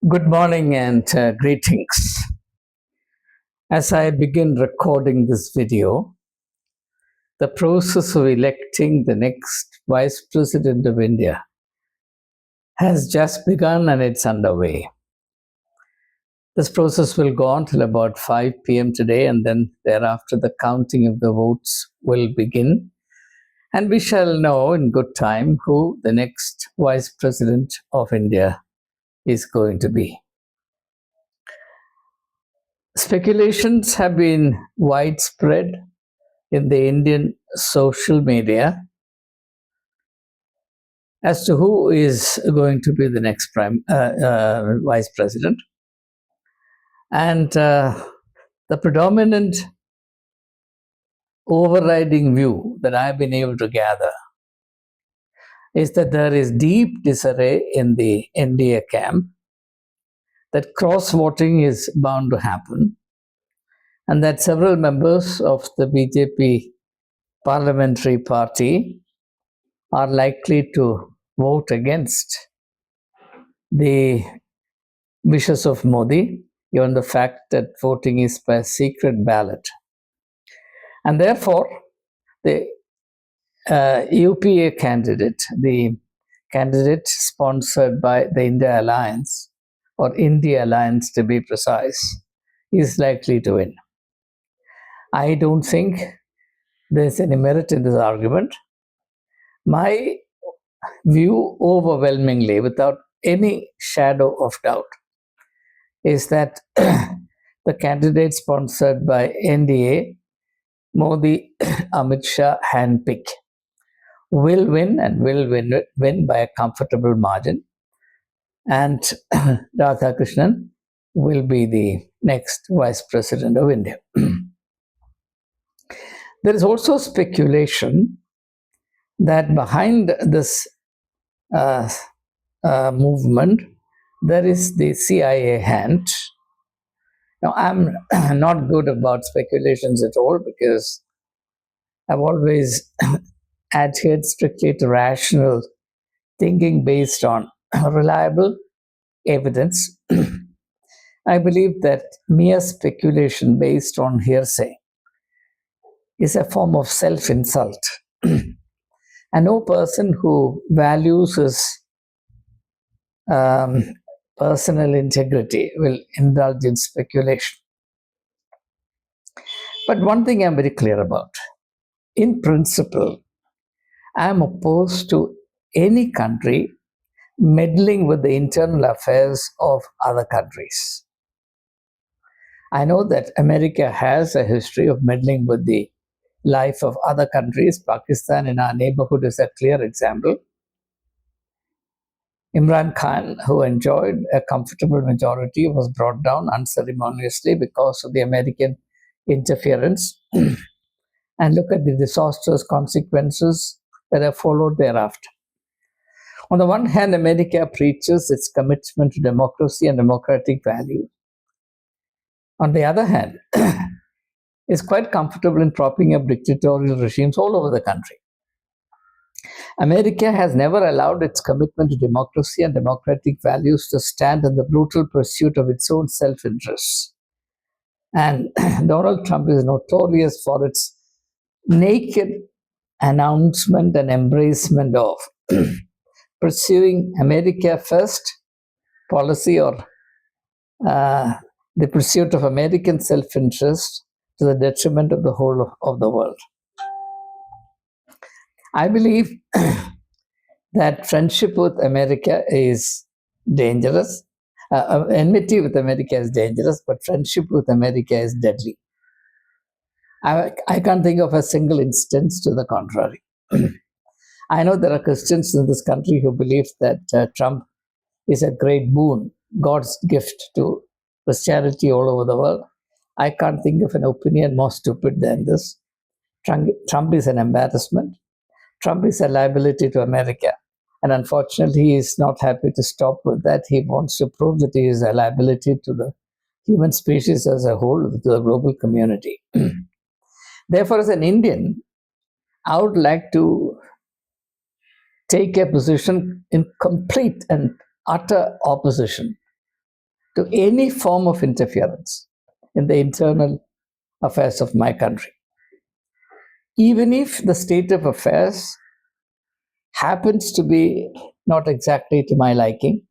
Good morning and greetings. As I begin recording this video, the process of electing the next Vice President of India has just begun and it's underway. This process will go on till about 5 p.m. today, and then thereafter the counting of the votes will begin. And we shall know in good time who the next Vice President of India is going to be. Speculations have been widespread in the Indian social media as to who is going to be the next vice president. And the predominant overriding view that I've been able to gather is that there is deep disarray in the NDA camp, that cross-voting is bound to happen, and that several members of the BJP parliamentary party are likely to vote against the wishes of Modi, given the fact that voting is by secret ballot. And therefore, the UPA candidate, the candidate sponsored by the India Alliance, or India Alliance to be precise, is likely to win. I don't think there's any merit in this argument. My view overwhelmingly, without any shadow of doubt, is that the candidate sponsored by NDA, Modi Amit Shah handpick, will win and will win by a comfortable margin. And Radhakrishnan will be the next Vice President of India. There is also speculation that behind this movement, there is the CIA hand. Now, I'm not good about speculations at all, because I've always adhered strictly to rational thinking based on reliable evidence. I believe that mere speculation based on hearsay is a form of self-insult. And no person who values his personal integrity will indulge in speculation. But one thing I'm very clear about: in principle, I'm opposed to any country meddling with the internal affairs of other countries. I know that America has a history of meddling with the life of other countries. Pakistan in our neighborhood is a clear example. Imran Khan, who enjoyed a comfortable majority, was brought down unceremoniously because of the American interference. And look at the disastrous consequences that have followed thereafter. On the one hand, America preaches its commitment to democracy and democratic values. On the other hand, is quite comfortable in propping up dictatorial regimes all over the country. America has never allowed its commitment to democracy and democratic values to stand in the brutal pursuit of its own self-interests. And Donald Trump is notorious for its naked announcement and embracement of pursuing America first policy, or the pursuit of American self-interest to the detriment of the whole of the world. I believe that friendship with America is dangerous. Enmity with America is dangerous, but friendship with America is deadly. I can't think of a single instance to the contrary. I know there are Christians in this country who believe that Trump is a great boon, God's gift to Christianity all over the world. I can't think of an opinion more stupid than this. Trump is an embarrassment. Trump is a liability to America. And unfortunately, he is not happy to stop with that. He wants to prove that he is a liability to the human species as a whole, to the global community. Therefore, as an Indian, I would like to take a position in complete and utter opposition to any form of interference in the internal affairs of my country. Even if the state of affairs happens to be not exactly to my liking,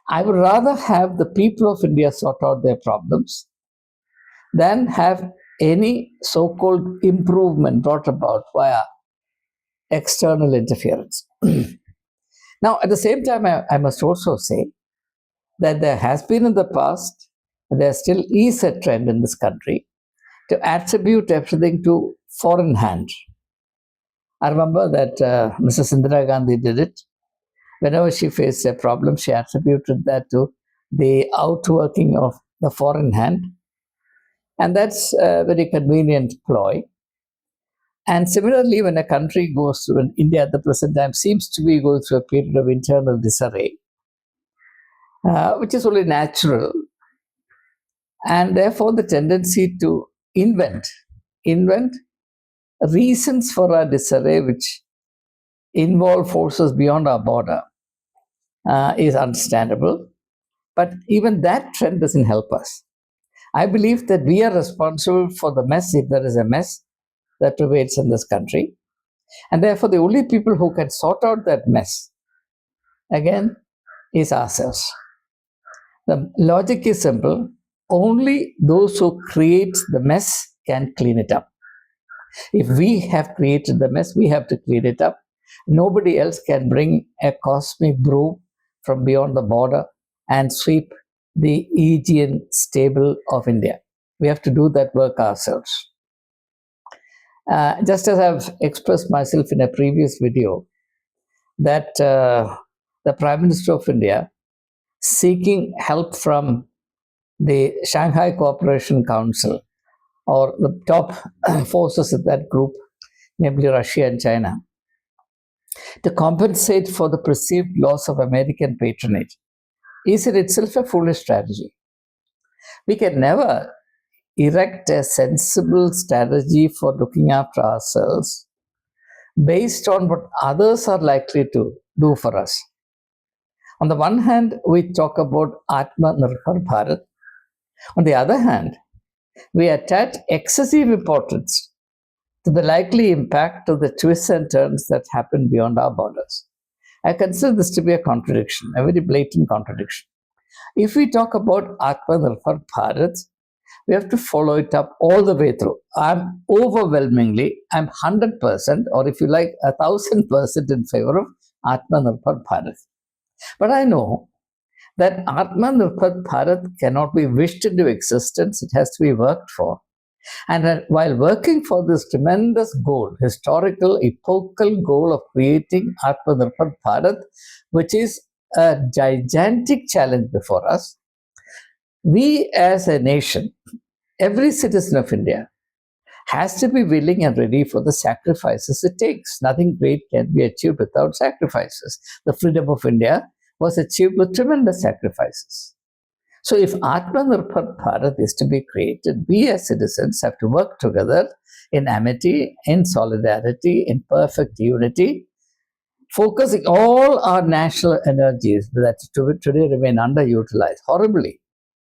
I would rather have the people of India sort out their problems than have any so-called improvement brought about via external interference. Now, at the same time, I must also say that there has been in the past, and there still is a trend in this country to attribute everything to foreign hand. I remember that Mrs. Indira Gandhi did it. Whenever she faced a problem, she attributed that to the outworking of the foreign hand. And that's a very convenient ploy. And similarly, when a country goes through, and India at the present time seems to be going through a period of internal disarray, which is only natural, and therefore the tendency to invent reasons for our disarray which involve forces beyond our border is understandable. But even that trend doesn't help us. I believe that we are responsible for the mess, if there is a mess that prevails in this country. And therefore, the only people who can sort out that mess, again, is ourselves. The logic is simple. Only those who create the mess can clean it up. If we have created the mess, we have to clean it up. Nobody else can bring a cosmic broom from beyond the border and sweep the Aegean stable of India. We have to do that work ourselves. Just as I've expressed myself in a previous video, that the Prime Minister of India seeking help from the Shanghai Cooperation Council or the top forces of that group, namely Russia and China, to compensate for the perceived loss of American patronage is in itself a foolish strategy. We can never erect a sensible strategy for looking after ourselves based on what others are likely to do for us. On the one hand, we talk about Atmanirbhar Bharat. On the other hand, we attach excessive importance to the likely impact of the twists and turns that happen beyond our borders. I consider this to be a contradiction, a very blatant contradiction. If we talk about Atmanirbhar Bharat, we have to follow it up all the way through. I'm 100%, or if you like, 1,000% in favor of Atmanirbhar Bharat. But I know that Atmanirbhar Bharat cannot be wished into existence, it has to be worked for. And while working for this tremendous goal, historical, epochal goal of creating Atmanirbhar Bharat, which is a gigantic challenge before us, we as a nation, every citizen of India, has to be willing and ready for the sacrifices it takes. Nothing great can be achieved without sacrifices. The freedom of India was achieved with tremendous sacrifices. So if Atmanirbhar Bharat is to be created, we as citizens have to work together in amity, in solidarity, in perfect unity, focusing all our national energies that today remain underutilized, horribly,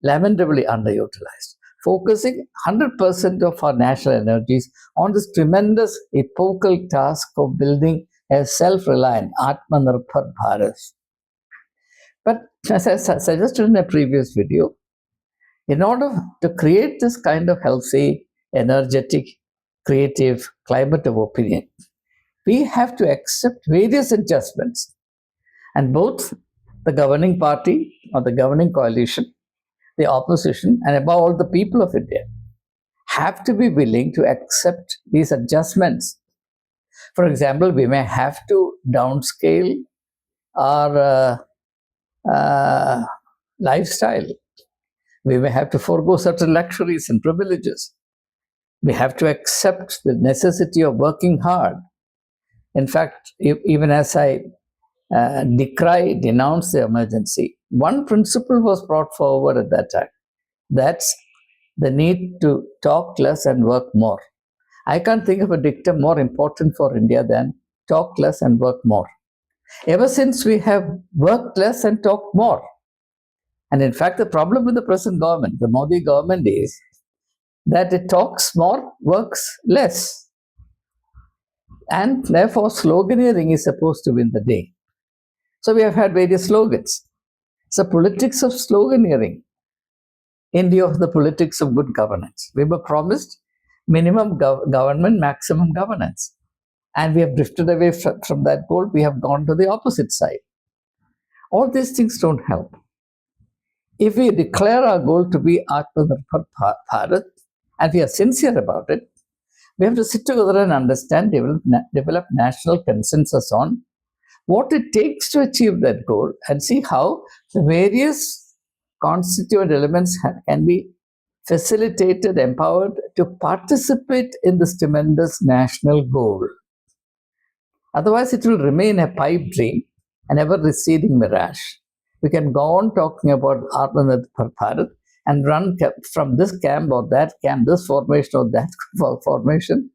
lamentably underutilized, focusing 100% of our national energies on this tremendous epochal task of building a self-reliant Atmanirbhar Bharat. But as I suggested in a previous video, in order to create this kind of healthy, energetic, creative climate of opinion, we have to accept various adjustments. And both the governing party or the governing coalition, the opposition, and above all the people of India have to be willing to accept these adjustments. For example, we may have to downscale our lifestyle. We may have to forego certain luxuries and privileges. We have to accept the necessity of working hard. In fact, even as I denounce the emergency, one principle was brought forward at that time. That's the need to talk less and work more. I can't think of a dictum more important for India than talk less and work more. Ever since we have worked less and talked more, And in fact, the problem with the present government, the Modi government, is that it talks more, works less. And therefore, sloganeering is supposed to win the day. So we have had various slogans. It's the politics of sloganeering in lieu of the politics of good governance. We were promised minimum government, maximum governance. And we have drifted away from that goal. We have gone to the opposite side. All these things don't help. If we declare our goal to be Atmanirbhar Bharat, and we are sincere about it, we have to sit together and understand, develop national consensus on what it takes to achieve that goal, and see how the various constituent elements can be facilitated, empowered to participate in this tremendous national goal. Otherwise, it will remain a pipe dream, an ever-receding mirage. We can go on talking about Atmanirbhar Bharat and run from this camp or that camp, this formation or that formation,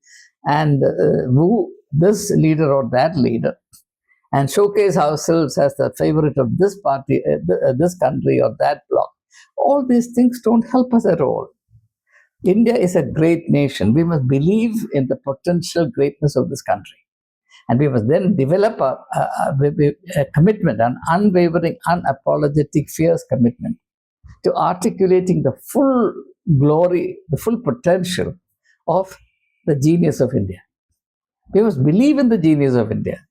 and woo this leader or that leader, and showcase ourselves as the favorite of this party, this country or that bloc. All these things don't help us at all. India is a great nation. We must believe in the potential greatness of this country. And we must then develop a commitment, an unwavering, unapologetic, fierce commitment to articulating the full glory, the full potential of the genius of India. We must believe in the genius of India.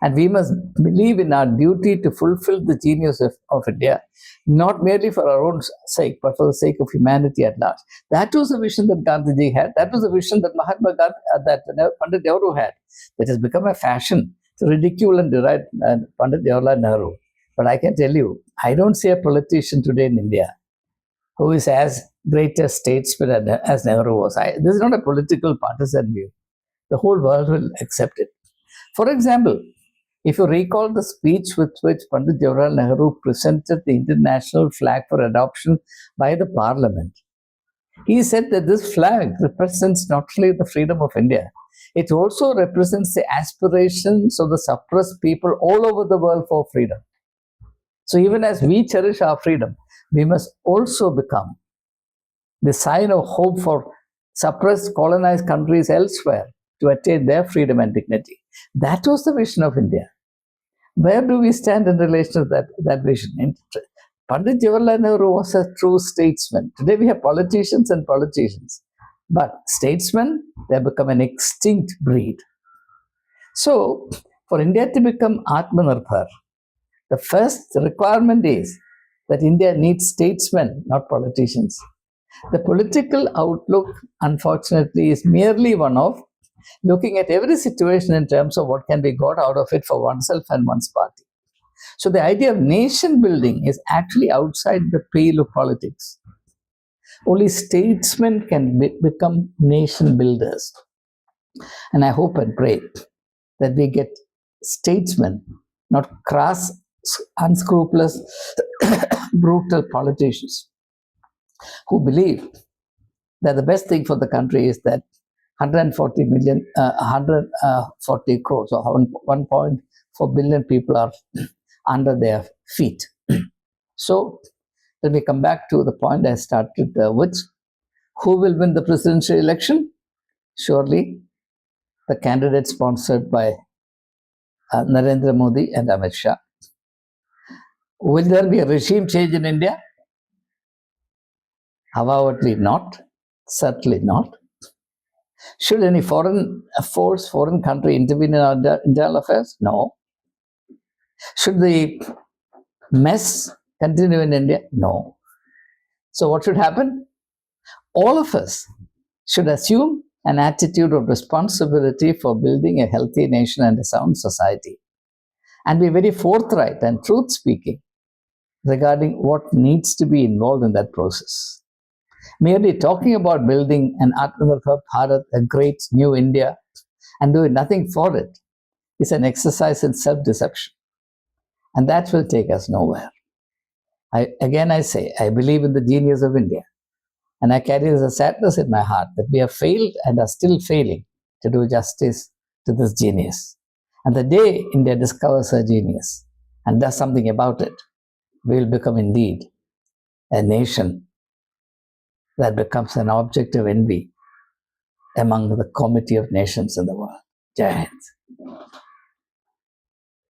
And we must believe in our duty to fulfill the genius of India, not merely for our own sake, but for the sake of humanity at large. That was the vision that Gandhiji had. That was the vision that Mahatma Gandhi, that Pandit Nehru had. It has become a fashion to ridicule and deride Pandit Jawaharlal Nehru. But I can tell you, I don't see a politician today in India who is as great a statesman as Nehru was. This is not a political partisan view. The whole world will accept it. For example, if you recall the speech with which Pandit Jawaharlal Nehru presented the international flag for adoption by the parliament, he said that this flag represents not only the freedom of India, it also represents the aspirations of the suppressed people all over the world for freedom. So even as we cherish our freedom, we must also become the sign of hope for suppressed, colonized countries elsewhere to attain their freedom and dignity. That was the vision of India. Where do we stand in relation to that vision? Pandit Jawaharlal Nehru was a true statesman. Today we have politicians and politicians. But statesmen, they have become an extinct breed. So, for India to become Atmanirbhar, the first requirement is that India needs statesmen, not politicians. The political outlook, unfortunately, is merely one of looking at every situation in terms of what can be got out of it for oneself and one's party. So the idea of nation building is actually outside the pale of politics. Only statesmen can become nation builders. And I hope and pray that we get statesmen, not crass, unscrupulous, brutal politicians who believe that the best thing for the country is that 140 crores or 1.4 billion people are under their feet. So, let me come back to the point I started with. Who will win the presidential election? Surely the candidate sponsored by Narendra Modi and Amit Shah. Will there be a regime change in India? Avowedly not. Certainly not. Should any foreign force, foreign country intervene in our internal affairs? No. Should the mess continue in India? No. So what should happen? All of us should assume an attitude of responsibility for building a healthy nation and a sound society, and be very forthright and truth-speaking regarding what needs to be involved in that process. Merely talking about building an Atmanirbhar Bharat, a great new India, and doing nothing for it is an exercise in self-deception. And that will take us nowhere. I say, I believe in the genius of India. And I carry a sadness in my heart that we have failed and are still failing to do justice to this genius. And the day India discovers her genius and does something about it, we will become indeed a nation that becomes an object of envy among the comity of nations in the world. Jai Hind.